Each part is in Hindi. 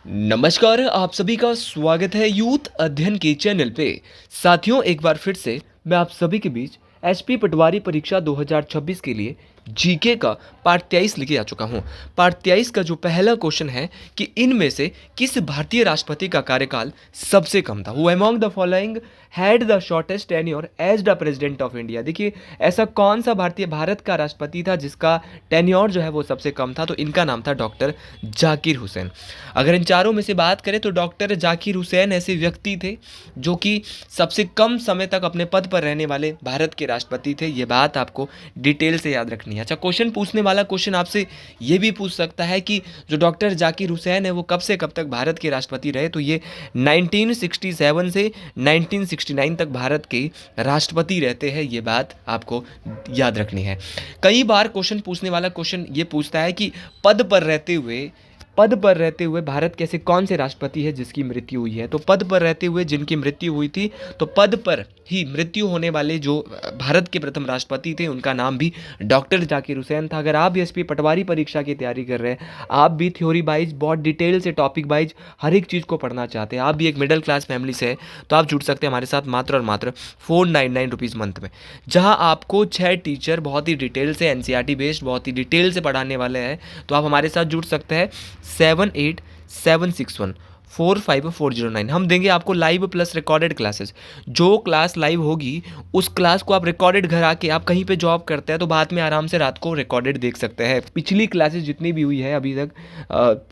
नमस्कार, आप सभी का स्वागत है यूथ अध्ययन के चैनल पे। साथियों, एक बार फिर से मैं आप सभी के बीच एचपी पटवारी परीक्षा 2026 के लिए जीके का पार्ट 23 लेके आ चुका हूँ। पार्ट 23 का जो पहला क्वेश्चन है कि इनमें से किस भारतीय राष्ट्रपति का कार्यकाल सबसे कम था। Who among the following had the shortest tenure as the president of India. देखिए, ऐसा कौन सा भारत का राष्ट्रपति था जिसका टेन्योर जो है वो सबसे कम था, तो इनका नाम था डॉक्टर जाकिर हुसैन। अगर इन चारों में से बात करें तो डॉक्टर जाकिर हुसैन ऐसे व्यक्ति थे जो कि सबसे कम समय तक अपने पद पर रहने वाले भारत के राष्ट्रपति थे। ये बात आपको डिटेल से याद रखनी है। अच्छा, क्वेश्चन पूछने वाला क्वेश्चन आपसे ये भी पूछ सकता है कि जो डॉक्टर जाकिर हुसैन है वो कब से कब तक भारत के राष्ट्रपति रहे, तो ये 1967 से 1969 तक भारत के राष्ट्रपति रहते हैं। ये बात आपको याद रखनी है। कई बार क्वेश्चन पूछने वाला क्वेश्चन ये पूछता है कि पद पर रहते हुए भारत के ऐसे कौन से राष्ट्रपति है जिसकी मृत्यु हुई है। तो पद पर रहते हुए जिनकी मृत्यु हुई थी, तो पद पर ही मृत्यु होने वाले जो भारत के प्रथम राष्ट्रपति थे उनका नाम भी डॉक्टर जाकिर हुसैन था। अगर आप एसपी पटवारी परीक्षा की तैयारी कर रहे हैं, आप भी थ्योरी वाइज बहुत डिटेल से टॉपिक वाइज हर एक चीज़ को पढ़ना चाहते हैं, आप भी एक मिडिल क्लास फैमिली से है, तो आप जुड़ सकते हैं हमारे साथ मात्र और मात्र 499 रुपीज़ मंथ में, जहां आपको 6 टीचर बहुत ही डिटेल से एनसीईआरटी बेस्ड बहुत ही डिटेल से पढ़ाने वाले हैं। तो आप हमारे साथ जुड़ सकते हैं 7876145409। हम देंगे आपको लाइव प्लस रिकॉर्डेड क्लासेस। जो क्लास लाइव होगी उस क्लास को आप रिकॉर्डेड घर आके, आप कहीं पे जॉब करते हैं तो बाद में आराम से रात को रिकॉर्डेड देख सकते हैं। पिछली क्लासेस जितनी भी हुई है अभी तक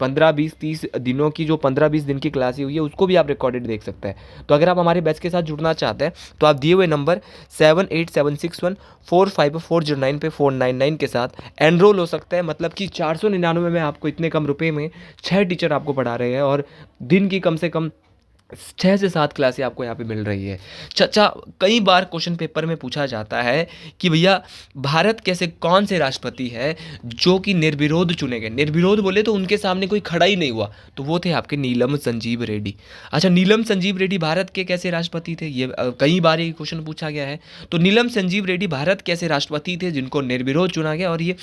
15-20-30 दिनों की, जो 15-20 दिन की क्लासेस हुई है उसको भी आप रिकॉर्डेड देख सकते हैं। तो अगर आप हमारे बैच के साथ जुड़ना चाहते हैं तो आप दिए हुए नंबर 7876145409 पे 499 के साथ एनरोल हो सकते हैं। मतलब कि 499 में आपको इतने कम रुपए में 6 टीचर आपको पढ़ा रहे हैं और दिन की कम से कम 6 से 7 क्लासें आपको यहाँ पे मिल रही है। चचा, कई बार क्वेश्चन पेपर में पूछा जाता है कि भैया भारत के ऐसे कौन से राष्ट्रपति है जो कि निर्विरोध चुने गए। निर्विरोध बोले तो उनके सामने कोई खड़ा ही नहीं हुआ, तो वो थे आपके नीलम संजीव रेड्डी। अच्छा, नीलम संजीव रेड्डी भारत के कैसे राष्ट्रपति थे, ये कई बार ये क्वेश्चन पूछा गया है। तो नीलम संजीव रेड्डी भारत के ऐसे राष्ट्रपति थे जिनको निर्विरोध चुना गया, और ये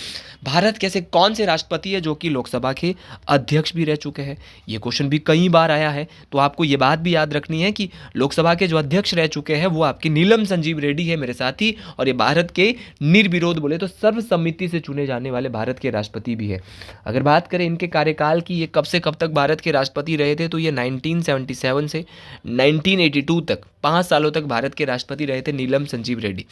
भारत के ऐसे कौन से राष्ट्रपति है जो कि लोकसभा के अध्यक्ष भी रह चुके हैं। ये क्वेश्चन भी कई बार आया है, तो आपको ये बात भी याद रखनी है कि लोकसभा के जो अध्यक्ष रह चुके हैं वो आपके नीलम संजीव रेड्डी है मेरे साथी, और ये भारत के निर्विरोध बोले तो सर्वसम्मति से चुने जाने वाले भारत के राष्ट्रपति भी है। अगर बात करें इनके कार्यकाल की, ये कब से कब तक भारत के राष्ट्रपति रहे थे, तो ये 1977 से 1982 तक 5 सालों तक भारत के राष्ट्रपति रहे थे नीलम संजीव रेड्डी।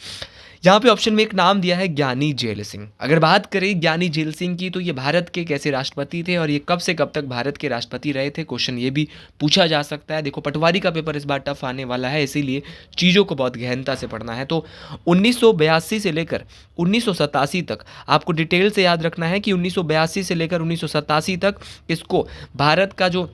यहाँ पे ऑप्शन में एक नाम दिया है ज्ञानी जेल सिंह। अगर बात करें ज्ञानी जेल सिंह की, तो ये भारत के कैसे राष्ट्रपति थे और ये कब से कब तक भारत के राष्ट्रपति रहे थे, क्वेश्चन ये भी पूछा जा सकता है। देखो, पटवारी का पेपर इस बार टफ आने वाला है, इसीलिए चीज़ों को बहुत गहनता से पढ़ना है। तो 1982 से लेकर 1987 तक आपको डिटेल से याद रखना है कि 1982 से लेकर 1987 तक इसको भारत का जो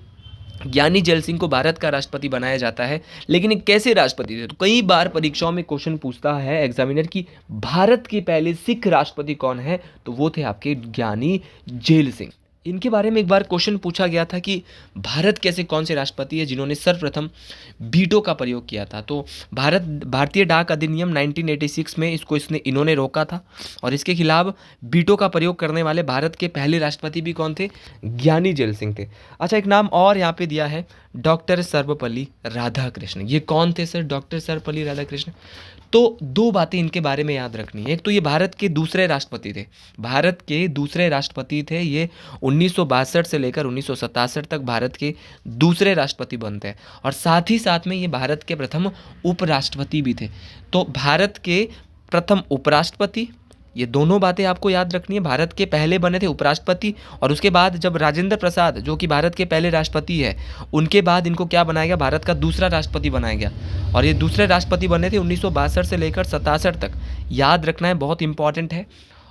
ज्ञानी जेल सिंह को भारत का राष्ट्रपति बनाया जाता है। लेकिन ये कैसे राष्ट्रपति थे, तो कई बार परीक्षाओं में क्वेश्चन पूछता है एग्जामिनर कि भारत के पहले सिख राष्ट्रपति कौन है, तो वो थे आपके ज्ञानी जेल सिंह। इनके बारे में एक बार क्वेश्चन पूछा गया था कि भारत के ऐसे कौन से राष्ट्रपति है जिन्होंने सर्वप्रथम वीटो का प्रयोग किया था। तो भारतीय डाक अधिनियम 1986 में इन्होंने रोका था, और इसके खिलाफ वीटो का प्रयोग करने वाले भारत के पहले राष्ट्रपति भी कौन थे, ज्ञानी जेल सिंह थे। अच्छा, एक नाम और यहाँ पे दिया है डॉक्टर सर्वपल्ली राधाकृष्ण। ये कौन थे सर, डॉक्टर सर्वपल्ली राधाकृष्ण? तो दो बातें इनके बारे में याद रखनी है। एक तो ये भारत के दूसरे राष्ट्रपति थे, ये 1962 से लेकर 1967 तक भारत के दूसरे राष्ट्रपति बनते हैं, और साथ ही साथ में ये भारत के प्रथम उपराष्ट्रपति भी थे। तो भारत के प्रथम उपराष्ट्रपति, ये दोनों बातें आपको याद रखनी है। भारत के पहले बने थे उपराष्ट्रपति, और उसके बाद जब राजेंद्र प्रसाद जो कि भारत के पहले राष्ट्रपति है, उनके बाद इनको क्या बनाया गया, भारत का दूसरा राष्ट्रपति बनाया गया, और ये दूसरे राष्ट्रपति बने थे 1962 से लेकर 67 तक। याद रखना है, बहुत इंपॉर्टेंट है।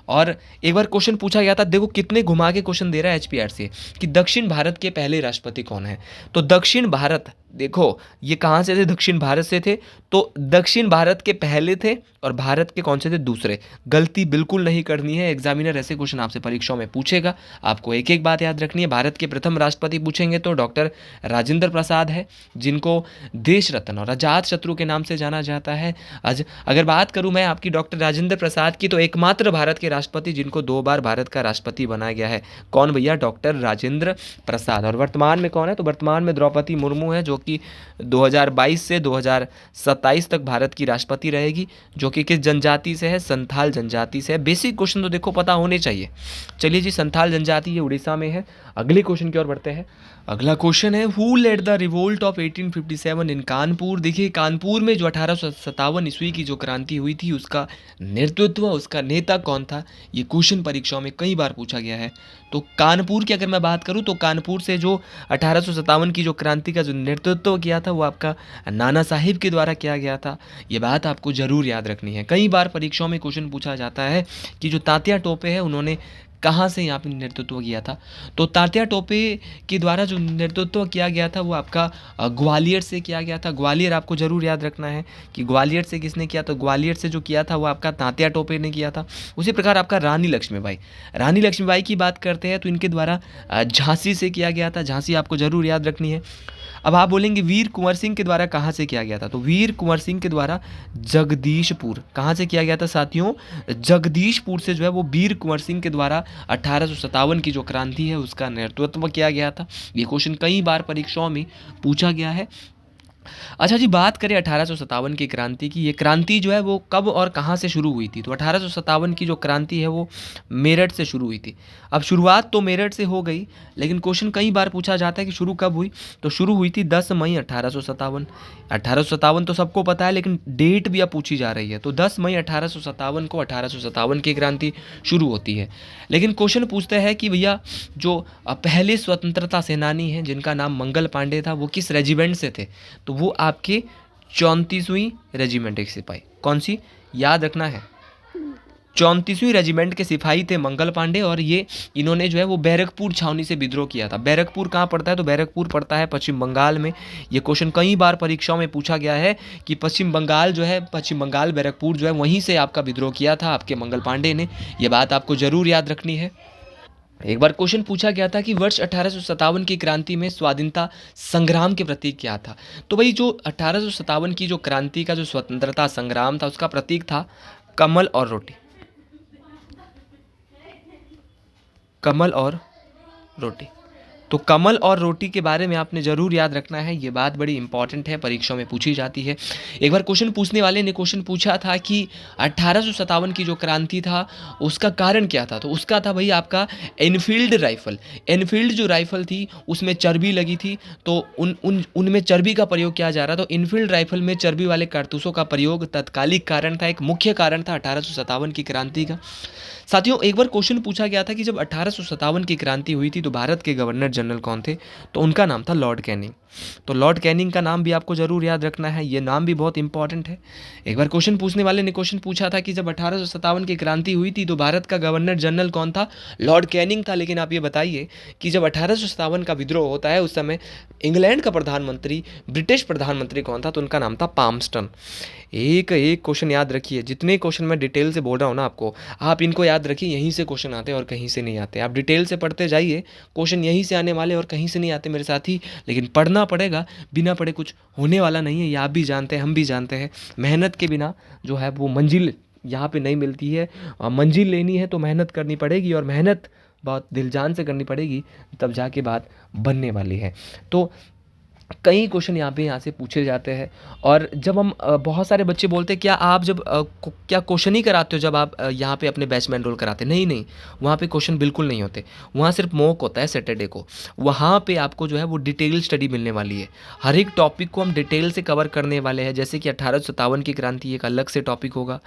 और एक बार क्वेश्चन पूछा गया था, देखो कितने घुमा के क्वेश्चन दे रहा है एचपीआरसी, कि दक्षिण भारत के पहले राष्ट्रपति कौन है। तो दक्षिण भारत, देखो ये कहाँ से थे, दक्षिण भारत से थे, तो दक्षिण भारत के पहले थे और भारत के कौन से थे, दूसरे। गलती बिल्कुल नहीं करनी है, एग्जामिनर ऐसे क्वेश्चन आपसे परीक्षाओं में पूछेगा, आपको एक एक बात याद रखनी है। भारत के प्रथम राष्ट्रपति पूछेंगे तो डॉक्टर राजेंद्र प्रसाद है, जिनको देश रत्न और अजात शत्रु के नाम से जाना जाता है। अगर बात करूं मैं आपकी डॉक्टर राजेंद्र प्रसाद की, तो एकमात्र भारत के राष्ट्रपति जिनको 2 बार भारत का राष्ट्रपति बनाया गया है? कौन भैया? डॉक्टर राजेंद्र प्रसाद। और वर्तमान में कौन है? तो वर्तमान में द्रौपदी मुर्मू है, जो कि 2022 से 2027 तक भारत की राष्ट्रपति रहेगी, जो कि किस जनजाति से है? संथाल जनजाति से है। बेसिक क्वेश्चन तो देखो पता होने चाहिए। चलिए जी, संथाल जनजाति ये उड़ीसा में है। अगले क्वेश्चन की ओर बढ़ते हैं। अगला क्वेश्चन है, who led the revolt of 1857 in Kanpur? देखिए, कानपुर में जो 1857 ईस्वी की जो क्रांति हुई थी, उसका नेतृत्व, उसका नेता कौन था? ये क्वेश्चन परीक्षाओं में कई बार पूछा गया है। तो कानपुर की अगर मैं बात करूं, तो कानपुर से जो 1857 की जो क्रांति का जो नेतृत्व किया था, वो आपका नाना साहिब के द्वारा किया गया था। ये बात आपको जरूर याद रखनी है। कई बार परीक्षाओं में क्वेश्चन पूछा जाता है कि जो तात्या टोपे है, उन्होंने कहाँ से यहाँ पे नेतृत्व किया था? तो तात्या टोपे के द्वारा जो नेतृत्व किया गया था, वो आपका ग्वालियर से किया गया था। ग्वालियर आपको जरूर याद रखना है कि ग्वालियर से किसने किया? तो ग्वालियर से जो किया था, वो आपका तात्या टोपे ने किया था। उसी प्रकार आपका रानी लक्ष्मीबाई की बात करते हैं, तो इनके द्वारा झांसी से किया गया था। झांसी आपको जरूर याद रखनी है। अब आप बोलेंगे वीर कुंवर सिंह के द्वारा कहाँ से किया गया था? तो वीर कुंवर सिंह के द्वारा जगदीशपुर, कहाँ से किया गया था साथियों? जगदीशपुर से जो है वो वीर कुंवर सिंह के द्वारा 1857 की जो क्रांति है, उसका नेतृत्व किया गया था। ये क्वेश्चन कई बार परीक्षाओं में पूछा गया है। अच्छा जी, बात करें 1857 की क्रांति की। ये क्रांति जो है वो कब और कहाँ से शुरू हुई थी? तो 1857 की जो क्रांति है वो मेरठ से शुरू हुई थी। अब शुरुआत तो मेरठ से हो गई, लेकिन क्वेश्चन कई बार पूछा जाता है कि शुरू कब हुई? तो शुरू हुई थी 10 मई 1857। 1857 तो सबको पता है, लेकिन डेट भी अब पूछी जा रही है। तो 10 मई 1857 को 1857 की क्रांति शुरू होती है। लेकिन क्वेश्चन पूछते हैं कि भैया जो पहले स्वतंत्रता सेनानी हैं, जिनका नाम मंगल पांडे था, वो किस रेजिमेंट से थे? तो वो आपके 34वीं रेजिमेंट के सिपाही। कौन सी? याद रखना है, 34वीं रेजिमेंट के सिपाही थे मंगल पांडे। और ये इन्होंने जो है वो बैरकपुर छावनी से विद्रोह किया था। बैरकपुर कहाँ पड़ता है? तो बैरकपुर पड़ता है पश्चिम बंगाल में। ये क्वेश्चन कई बार परीक्षाओं में पूछा गया है कि पश्चिम बंगाल बैरकपुर जो है, वहीं से आपका विद्रोह किया था आपके मंगल पांडे ने। ये बात आपको जरूर याद रखनी है। एक बार क्वेश्चन पूछा गया था कि वर्ष 1857 की क्रांति में स्वाधीनता संग्राम के प्रतीक क्या था? तो भाई जो 1857 की जो क्रांति का जो स्वतंत्रता संग्राम था, उसका प्रतीक था कमल और रोटी। कमल और रोटी। तो कमल और रोटी के बारे में आपने ज़रूर याद रखना है। ये बात बड़ी इंपॉर्टेंट है, परीक्षाओं में पूछी जाती है। एक बार क्वेश्चन पूछने वाले ने क्वेश्चन पूछा था कि 1857 की जो क्रांति था, उसका कारण क्या था? तो उसका था भाई आपका एनफील्ड राइफल। एनफील्ड जो राइफल थी, उसमें चर्बी लगी थी, तो उनमें चर्बी का प्रयोग किया जा रहा था। तो एनफील्ड राइफल में चर्बी वाले कारतूसों का प्रयोग तत्कालिक कारण था, एक मुख्य कारण था 1857 की क्रांति का। साथियों, एक बार क्वेश्चन पूछा गया था कि जब 1857 की क्रांति हुई थी, तो भारत के गवर्नर जनरल कौन थे? तो उनका नाम था लॉर्ड कैनिंग। तो लॉर्ड कैनिंग का नाम भी आपको जरूर याद रखना है, ये नाम भी बहुत इंपॉर्टेंट है। एक बार क्वेश्चन पूछने वाले ने क्वेश्चन पूछा था कि जब 1857 की क्रांति हुई थी, तो भारत का गवर्नर जनरल कौन था? लॉर्ड कैनिंग था। लेकिन आप ये बताइए कि जब 1857 का विद्रोह होता है, उस समय इंग्लैंड का प्रधानमंत्री, ब्रिटिश प्रधानमंत्री कौन था? तो उनका नाम था पाल्मस्टन। एक एक क्वेश्चन याद रखिए। जितने क्वेश्चन मैं डिटेल से बोल रहा हूँ ना आपको, आप इनको याद रखिए। यहीं से क्वेश्चन आते हैं और कहीं से नहीं आते। आप डिटेल से पढ़ते जाइए, क्वेश्चन यहीं से आने वाले और कहीं से नहीं आते मेरे साथी। लेकिन पढ़ना पड़ेगा, बिना पढ़े कुछ होने वाला नहीं है। ये आप भी जानते हैं, हम भी जानते हैं। मेहनत के बिना जो है वो मंजिल यहाँ पे नहीं मिलती है। मंजिल लेनी है तो मेहनत करनी पड़ेगी, और मेहनत बहुत दिल जान से करनी पड़ेगी, तब जाके बात बनने वाली है। तो कई क्वेश्चन यहाँ से पूछे जाते हैं। और जब हम बहुत सारे बच्चे बोलते हैं, क्या आप जब क्या क्वेश्चन ही कराते हो जब आप यहाँ पे अपने बैच में एनरोल कराते? नहीं, वहाँ पे क्वेश्चन बिल्कुल नहीं होते। वहाँ सिर्फ मॉक होता है सैटरडे को। वहाँ पे आपको जो है वो डिटेल स्टडी मिलने वाली है। हर एक टॉपिक को हम डिटेल से कवर करने वाले हैं। जैसे कि 1857 की क्रांति एक अलग से टॉपिक होगा,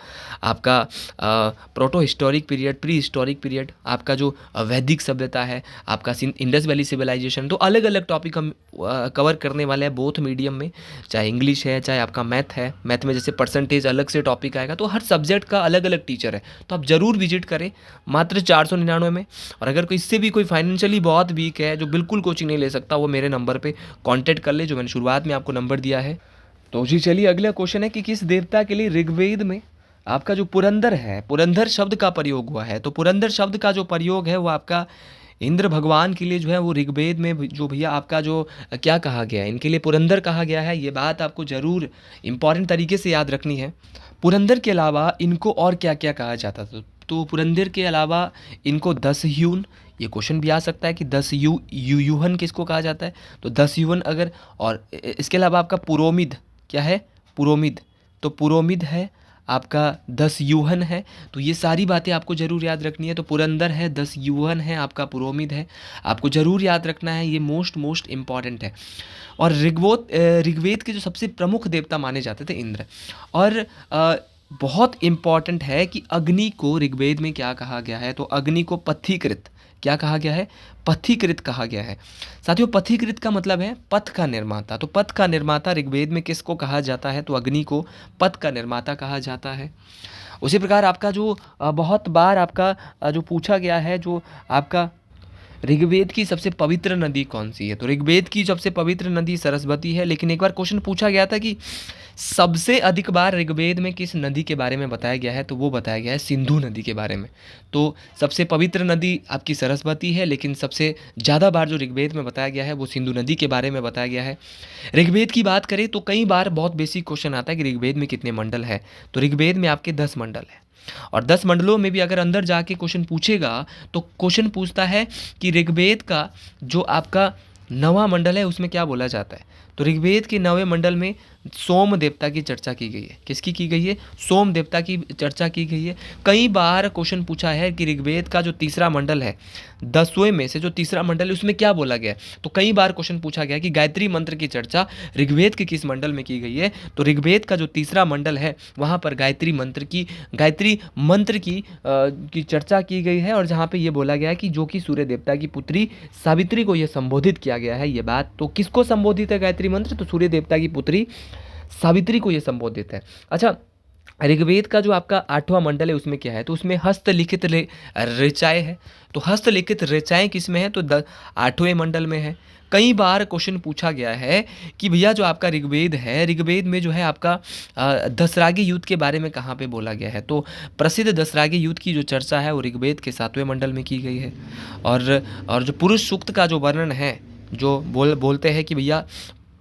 आपका proto historic period, pre historic period, आपका जो वैदिक सभ्यता है, आपका इंडस वैली सिविलाइजेशन। तो अलग अलग टॉपिक हम कवर करने वाले हैं, बोथ मीडियम में, चाहे इंग्लिश है, चाहे आपका मैथ है। मैथ में जैसे परसेंटेज अलग से टॉपिक आएगा। तो हर सब्जेक्ट का अलग अलग टीचर है, तो आप जरूर विजिट करें, मात्र 499 में। और अगर कोई इससे भी कोई फाइनेंशियली बहुत वीक है, जो बिल्कुल कोचिंग नहीं ले सकता, वो मेरे नंबर पे कांटेक्ट कर ले, जो मैंने शुरुआत में आपको नंबर दिया है। तो जी चलिए, अगला क्वेश्चन है कि किस देवता के लिए ऋग्वेद में आपका जो पुरंदर है, पुरंदर शब्द का प्रयोग हुआ है? तो पुरंदर शब्द का जो प्रयोग है वो आपका इंद्र भगवान के लिए जो है वो ऋग्वेद में जो भैया आपका जो क्या कहा गया है, इनके लिए पुरंदर कहा गया है। ये बात आपको ज़रूर इंपॉर्टेंट तरीके से याद रखनी है। पुरंदर के अलावा इनको और क्या क्या कहा जाता था? तो पुरंदर के अलावा इनको 10 यून, ये क्वेश्चन भी आ सकता है कि 10 यूहन किसको कहा जाता है, तो 10 यूहन अगर, और इसके अलावा आपका पुरोमिद क्या है, पुरोमिद, तो पुरोमिद है आपका 10 यूहन है। तो ये सारी बातें आपको ज़रूर याद रखनी है। तो पुरंदर है, 10 यूहन है, आपका पुरोमिद है, आपको ज़रूर याद रखना है, ये मोस्ट इम्पॉर्टेंट है। और ऋग्वेद के जो सबसे प्रमुख देवता माने जाते थे इंद्र। और बहुत इम्पॉर्टेंट है कि अग्नि को ऋग्वेद में क्या कहा गया है, तो अग्नि को पथीकृत, क्या कहा गया है, पथीकृत कहा गया है। साथियों पथीकृत का मतलब है पथ का निर्माता। तो पथ का निर्माता ऋग्वेद में किसको कहा जाता है, तो अग्नि को पथ का निर्माता कहा जाता है। उसी प्रकार आपका जो बहुत बार आपका जो पूछा गया है, जो आपका ऋग्वेद की सबसे पवित्र नदी कौन सी है, तो ऋग्वेद की सबसे पवित्र नदी सरस्वती है। लेकिन एक बार क्वेश्चन पूछा गया था कि सबसे अधिक बार ऋग्वेद में किस नदी के बारे में बताया गया है, तो वो बताया गया है सिंधु नदी के बारे में। तो सबसे पवित्र नदी आपकी सरस्वती है, लेकिन सबसे ज़्यादा बार जो ऋग्वेद में बताया गया है वो सिंधु नदी के बारे में बताया गया है। ऋग्वेद की बात करें तो कई बार बहुत बेसिक क्वेश्चन आता है कि ऋग्वेद में कितने मंडल है, तो ऋग्वेद में आपके 10 मंडल है। और 10 मंडलों में भी अगर अंदर जाके क्वेश्चन पूछेगा तो क्वेश्चन पूछता है कि ऋग्वेद का जो आपका 9वां मंडल है उसमें क्या बोला जाता है, तो ऋग्वेद के 9वें मंडल में सोम देवता की चर्चा की गई है। किसकी की गई है, सोम देवता की चर्चा की गई है। कई बार क्वेश्चन पूछा है कि ऋग्वेद का जो तीसरा मंडल है, 10वें में से जो तीसरा मंडल है उसमें क्या बोला गया है, तो कई बार क्वेश्चन पूछा गया कि गायत्री मंत्र की चर्चा ऋग्वेद के किस मंडल में की गई है, तो ऋग्वेद का जो तीसरा मंडल है वहाँ पर गायत्री मंत्र की चर्चा की गई है। और जहाँ पे ये बोला गया है कि जो कि सूर्य देवता की पुत्री सावित्री को ये संबोधित किया गया है। ये बात तो किसको संबोधित है गायत्री मंत्र, तो सूर्य देवता की पुत्री सावित्री को ये संबोधित है। अच्छा, ऋग्वेद का जो आपका 8वां मंडल है उसमें क्या है, तो उसमें हस्तलिखित ऋचाएँ है। तो हस्तलिखित ऋचाएँ किस में है, तो 8वें मंडल में है। कई बार क्वेश्चन पूछा गया है कि भैया जो आपका ऋग्वेद है, ऋग्वेद में जो है आपका दसरागी युद्ध के बारे में कहाँ पे बोला गया है, तो प्रसिद्ध दसरागी युद्ध की जो चर्चा है वो ऋग्वेद के 7वें मंडल में की गई है। और जो पुरुष सूक्त का जो वर्णन है, जो बोलते हैं कि भैया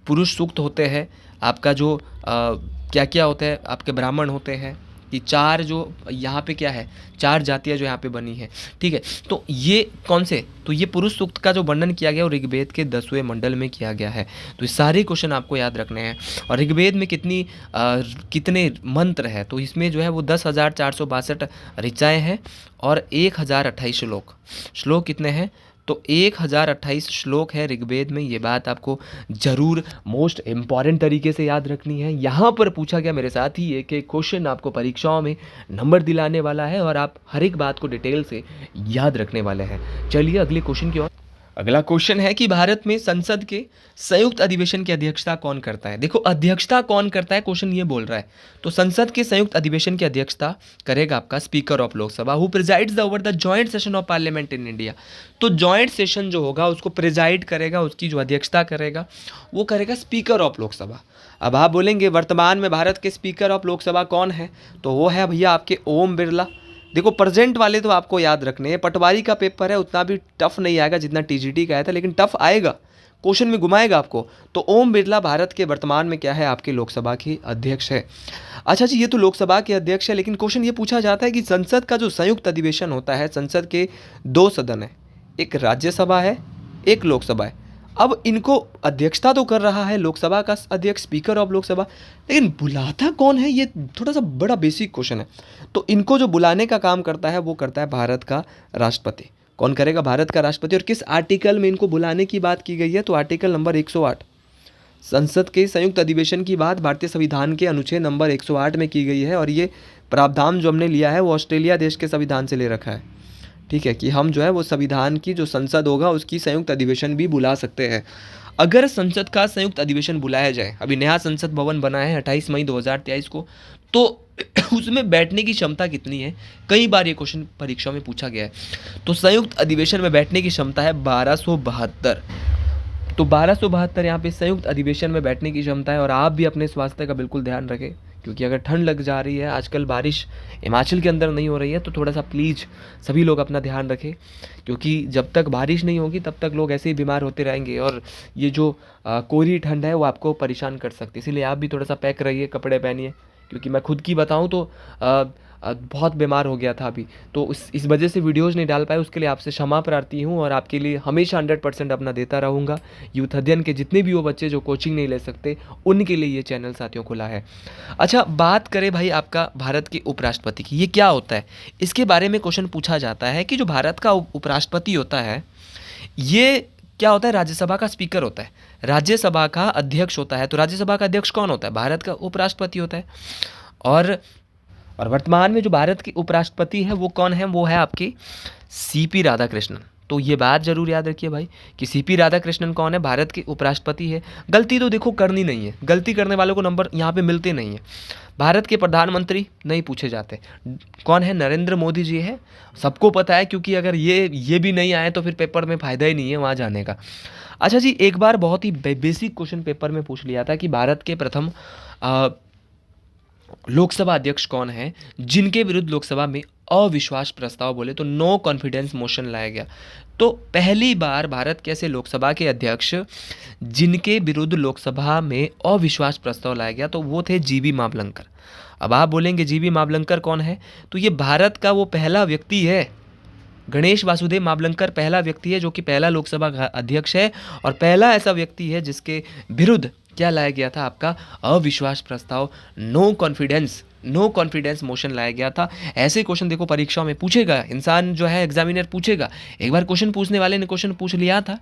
पुरुष सूक्त होते हैं, आपका जो क्या क्या होता है, आपके ब्राह्मण होते हैं कि 4 जो यहाँ पे क्या है, 4 जातियाँ जो यहाँ पे बनी है, ठीक है। तो ये कौन से, तो ये पुरुष सूक्त का जो वर्णन किया गया वो ऋग्वेद के 10वें मंडल में किया गया है। तो ये सारे क्वेश्चन आपको याद रखने हैं। और ऋग्वेद में कितने मंत्र है, तो इसमें जो है वो 10,462 ऋचाएँ हैं और 1028 श्लोक कितने हैं, तो 1028 श्लोक है ऋग्वेद में। ये बात आपको ज़रूर मोस्ट इम्पॉर्टेंट तरीके से याद रखनी है। यहाँ पर पूछा गया मेरे साथ ही एक क्वेश्चन आपको परीक्षाओं में नंबर दिलाने वाला है और आप हर एक बात को डिटेल से याद रखने वाले हैं। चलिए अगले क्वेश्चन की ओर। अगला क्वेश्चन है कि भारत में संसद के संयुक्त अधिवेशन की अध्यक्षता कौन करता है। देखो अध्यक्षता कौन करता है, क्वेश्चन ये बोल रहा है। तो संसद के संयुक्त अधिवेशन की अध्यक्षता करेगा आपका speaker of Lok Sabha, who presides over the joint session of parliament in India. तो जॉइंट सेशन जो होगा उसको प्रिजाइड करेगा, उसकी जो अध्यक्षता करेगा वो करेगा स्पीकर ऑफ लोकसभा। अब आप बोलेंगे वर्तमान में भारत के स्पीकर ऑफ लोकसभा कौन है, तो वो है भैया आपके ओम बिरला। देखो प्रेजेंट वाले तो आपको याद रखने हैं, पटवारी का पेपर है उतना भी टफ नहीं आएगा जितना टीजीटी का आया था, लेकिन टफ आएगा, क्वेश्चन में घुमाएगा आपको। तो ओम बिरला भारत के वर्तमान में क्या है, आपके लोकसभा के अध्यक्ष है। अच्छा जी, ये तो लोकसभा के अध्यक्ष है, लेकिन क्वेश्चन ये पूछा जाता है कि संसद का जो संयुक्त अधिवेशन होता है, संसद के 2 सदन है, एक राज्यसभा है, एक लोकसभा है। अब इनको अध्यक्षता तो कर रहा है लोकसभा का अध्यक्ष, स्पीकर ऑफ लोकसभा, लेकिन बुलाता कौन है, ये थोड़ा सा बड़ा बेसिक क्वेश्चन है। तो इनको जो बुलाने का काम करता है वो करता है भारत का राष्ट्रपति। कौन करेगा, भारत का राष्ट्रपति। और किस आर्टिकल में इनको बुलाने की बात की गई है, तो आर्टिकल नंबर 108। संसद के संयुक्त अधिवेशन की बात भारतीय संविधान के अनुच्छेद नंबर 108 में की गई है। और ये प्रावधान जो हमने लिया है वो ऑस्ट्रेलिया देश के संविधान से ले रखा है, ठीक है, कि हम जो है वो संविधान की जो संसद होगा उसकी संयुक्त अधिवेशन भी बुला सकते हैं। अगर संसद का संयुक्त अधिवेशन बुलाया जाए, अभी नया संसद भवन बना है 28 मई 2023 को, तो उसमें बैठने की क्षमता कितनी है, कई बार ये क्वेश्चन परीक्षा में पूछा गया है। तो संयुक्त अधिवेशन में बैठने की क्षमता है 1272। तो 1272 यहाँ पे संयुक्त अधिवेशन में बैठने की क्षमता है। और आप भी अपने स्वास्थ्य का बिल्कुल ध्यान रखें, क्योंकि अगर ठंड लग जा रही है, आजकल बारिश हिमाचल के अंदर नहीं हो रही है, तो थोड़ा सा प्लीज़ सभी लोग अपना ध्यान रखें, क्योंकि जब तक बारिश नहीं होगी तब तक लोग ऐसे ही बीमार होते रहेंगे। और ये जो कोहरी ठंड है वो आपको परेशान कर सकती है, इसीलिए आप भी थोड़ा सा पैक रहिए, कपड़े पहनिए। क्योंकि मैं खुद की बताऊँ तो बहुत बीमार हो गया था अभी, तो इस वजह से वीडियोज़ नहीं डाल पाए, उसके लिए आपसे क्षमा प्रार्थी हूँ और आपके लिए हमेशा 100% अपना देता रहूँगा। यूथ अध्ययन के जितने भी वो बच्चे जो कोचिंग नहीं ले सकते, उनके लिए ये चैनल साथियों खुला है। अच्छा, बात करें भाई आपका भारत के उपराष्ट्रपति की, ये क्या होता है? इसके बारे में क्वेश्चन पूछा जाता है कि जो भारत का उपराष्ट्रपति होता है, ये क्या होता है? राज्यसभा का स्पीकर होता है, राज्यसभा का अध्यक्ष होता है। तो राज्यसभा का अध्यक्ष कौन होता है? भारत का उपराष्ट्रपति होता है। और वर्तमान में जो भारत के उपराष्ट्रपति है वो कौन है? वो है आपके सीपी राधाकृष्णन। तो ये बात जरूर याद रखिए भाई कि सीपी राधाकृष्णन कौन है? भारत के उपराष्ट्रपति है। गलती तो देखो करनी नहीं है, गलती करने वालों को नंबर यहाँ पे मिलते नहीं है। भारत के प्रधानमंत्री नहीं पूछे जाते, कौन है? नरेंद्र मोदी जी है, सबको पता है, क्योंकि अगर ये भी नहीं आए तो फिर पेपर में फ़ायदा ही नहीं है वहाँ जाने का। अच्छा जी, एक बार बहुत ही बेसिक क्वेश्चन पेपर में पूछ लिया था कि भारत के प्रथम लोकसभा अध्यक्ष कौन है जिनके विरुद्ध लोकसभा में अविश्वास प्रस्ताव बोले तो नो कॉन्फिडेंस मोशन लाया गया। तो पहली बार भारत के ऐसे लोकसभा के अध्यक्ष जिनके विरुद्ध लोकसभा में अविश्वास प्रस्ताव लाया गया, तो वो थे जीबी मावलंकर। अब आप बोलेंगे जीबी मावलंकर कौन है? तो ये भारत का वो पहला व्यक्ति है, गणेश वासुदेव मावलंकर पहला व्यक्ति है जो कि पहला लोकसभा का अध्यक्ष है और पहला ऐसा व्यक्ति है जिसके विरुद्ध क्या लाया गया था? आपका अविश्वास प्रस्ताव, नो कॉन्फिडेंस मोशन लाया गया था। ऐसे क्वेश्चन देखो परीक्षाओं में पूछेगा, इंसान जो है एग्जामिनर पूछेगा। एक बार क्वेश्चन पूछने वाले ने क्वेश्चन पूछ लिया था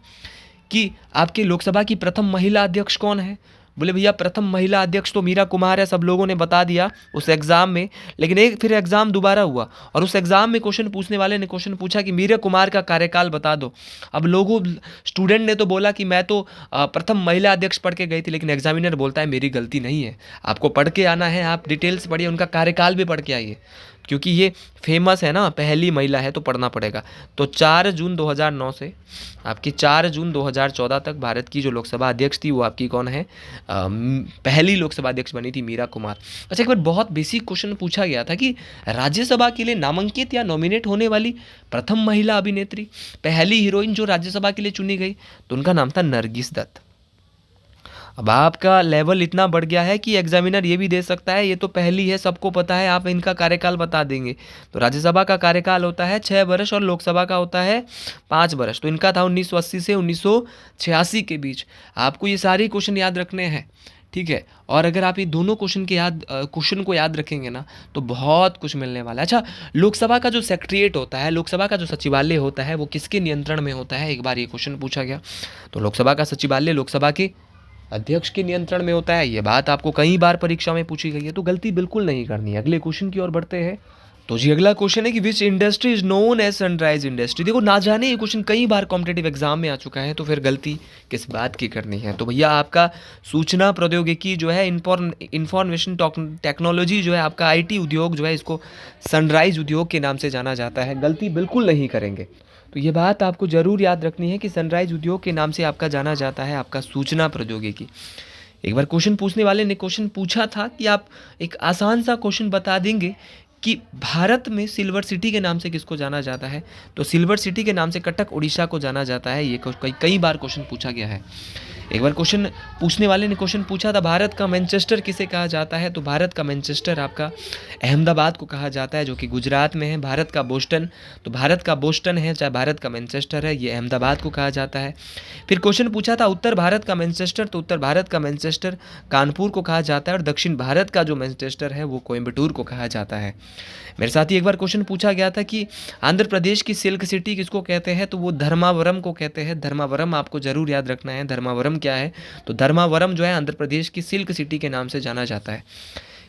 कि आपके लोकसभा की प्रथम महिला अध्यक्ष कौन है? बोले भैया प्रथम महिला अध्यक्ष तो मीरा कुमार है, सब लोगों ने बता दिया उस एग्ज़ाम में। लेकिन एक फिर एग्ज़ाम दोबारा हुआ और उस एग्ज़ाम में क्वेश्चन पूछने वाले ने क्वेश्चन पूछा कि मीरा कुमार का कार्यकाल बता दो। अब स्टूडेंट ने तो बोला कि मैं तो प्रथम महिला अध्यक्ष पढ़ के गई थी, लेकिन एग्जामिनर बोलता है मेरी गलती नहीं है, आपको पढ़ के आना है, आप डिटेल्स पढ़िए, उनका कार्यकाल भी पढ़ के आइए, क्योंकि ये फेमस है ना, पहली महिला है तो पढ़ना पड़ेगा। तो 4 जून 2009 से आपकी 4 जून 2014 तक भारत की जो लोकसभा अध्यक्ष थी वो आपकी कौन है? पहली लोकसभा अध्यक्ष बनी थी मीरा कुमार। अच्छा, एक बार बहुत बेसिक क्वेश्चन पूछा गया था कि राज्यसभा के लिए नामांकित या नॉमिनेट होने वाली प्रथम महिला अभिनेत्री, पहली हीरोइन जो राज्यसभा के लिए चुनी गई, तो उनका नाम था नरगिस दत्त। अब आपका लेवल इतना बढ़ गया है कि एग्जामिनर ये भी दे सकता है, ये तो पहली है, सबको पता है, आप इनका कार्यकाल बता देंगे। तो राज्यसभा का कार्यकाल होता है 6 वर्ष और लोकसभा का होता है 5 वर्ष। तो इनका था 1980 से 1986 के बीच। आपको ये सारे क्वेश्चन याद रखने हैं, ठीक है? और अगर आप ये दोनों क्वेश्चन को याद रखेंगे ना तो बहुत कुछ मिलने वाला है। अच्छा, लोकसभा का जो सेक्रेटरीएट होता है, लोकसभा का जो सचिवालय होता है, वो किसके नियंत्रण में होता है? एक बार ये क्वेश्चन पूछा गया। तो लोकसभा का सचिवालय लोकसभा के अध्यक्ष के नियंत्रण में होता है। ये बात आपको कई बार परीक्षा में पूछी गई है, तो गलती बिल्कुल नहीं करनी है। अगले क्वेश्चन की ओर बढ़ते हैं। तो जी अगला क्वेश्चन है कि which industry is known as sunrise industry. देखो ना जाने ये क्वेश्चन कई बार कॉम्पिटेटिव एग्जाम में आ चुका है, तो फिर गलती किस बात की करनी है? तो भैया आपका सूचना प्रौद्योगिकी जो है, इंफॉर्मेशन टेक्नोलॉजी जो है, आपका आईटी उद्योग जो है, इसको सनराइज उद्योग के नाम से जाना जाता है। गलती बिल्कुल नहीं करेंगे। तो ये बात आपको ज़रूर याद रखनी है कि सनराइज उद्योग के नाम से आपका जाना जाता है आपका सूचना प्रौद्योगिकी। एक बार क्वेश्चन पूछने वाले ने क्वेश्चन पूछा था कि आप एक आसान सा क्वेश्चन बता देंगे कि भारत में सिल्वर सिटी के नाम से किसको जाना जाता है? तो सिल्वर सिटी के नाम से कटक उड़ीसा को जाना जाता है। ये कई बार क्वेश्चन पूछा गया है। एक बार क्वेश्चन पूछने वाले ने क्वेश्चन पूछा था भारत का मैनचेस्टर किसे कहा जाता है? तो भारत का मैनचेस्टर आपका अहमदाबाद को कहा जाता है, जो कि गुजरात में है। भारत का बोस्टन, तो भारत का बोस्टन है, चाहे भारत का मैनचेस्टर है, ये अहमदाबाद को कहा जाता है। फिर क्वेश्चन पूछा था उत्तर भारत का मैनचेस्टर, तो उत्तर भारत का मैनचेस्टर कानपुर को कहा जाता है और दक्षिण भारत का जो मैनचेस्टर है वो कोयम्बटूर को कहा जाता है। मेरे साथ ही एक बार क्वेश्चन पूछा गया था कि आंध्र प्रदेश की सिल्क सिटी किसको कहते हैं? तो वो धर्मावरम को कहते हैं। धर्मावरम आपको जरूर याद रखना है। धर्मावरम क्या है? तो धर्मावरम जो है आंध्र प्रदेश की सिल्क सिटी के नाम से जाना जाता है।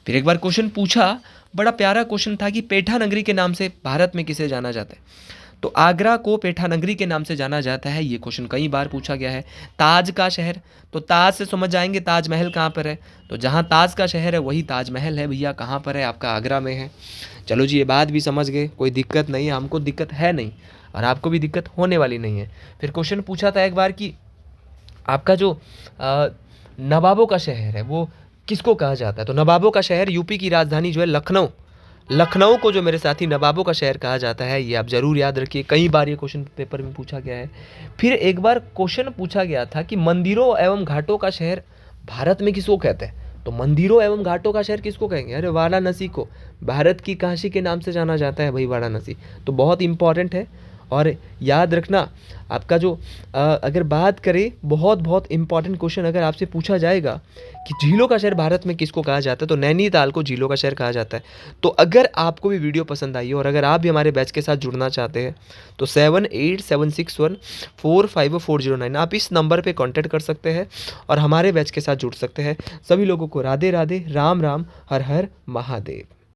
फिर एक बार क्वेश्चन पूछा, बड़ा प्यारा क्वेश्चन था कि पेठा नगरी के नाम से भारत में किसे जाना जाता है? तो आगरा को पेठा नगरी के नाम से जाना जाता है। ये क्वेश्चन कई बार पूछा गया है। ताज का शहर, तो ताज से समझ जाएंगे ताजमहल कहाँ पर है, तो जहाँ ताज का शहर है वही ताजमहल है भैया। कहाँ पर है? आपका आगरा में है। चलो जी, ये बात भी समझ गए, कोई दिक्कत नहीं है, हमको दिक्कत है नहीं और आपको भी दिक्कत होने वाली नहीं है। फिर क्वेश्चन पूछा था एक बार कि आपका जो नवाबों का शहर है वो किसको कहा जाता है? तो नवाबों का शहर, यूपी की राजधानी जो है लखनऊ को जो मेरे साथी नवाबों का शहर कहा जाता है। ये आप ज़रूर याद रखिए, कई बार ये क्वेश्चन पेपर में पूछा गया है। फिर एक बार क्वेश्चन पूछा गया था कि मंदिरों एवं घाटों का शहर भारत में किसको कहते हैं? तो मंदिरों एवं घाटों का शहर किसको कहेंगे? अरे वाराणसी को। भारत की काशी के नाम से जाना जाता है भाई वाराणसी। तो बहुत इंपॉर्टेंट है। और याद रखना आपका जो अगर बात करें, बहुत बहुत इंपॉर्टेंट क्वेश्चन अगर आपसे पूछा जाएगा कि झीलों का शहर भारत में किसको कहा जाता है, तो नैनीताल को झीलों का शहर कहा जाता है। तो अगर आपको भी वीडियो पसंद आई हो और अगर आप भी हमारे बैच के साथ जुड़ना चाहते हैं तो 7876145409 आप इस नंबर पे कांटेक्ट कर सकते हैं और हमारे बैच के साथ जुड़ सकते हैं। सभी लोगों को राधे राधे, राम राम, हर हर महादेव।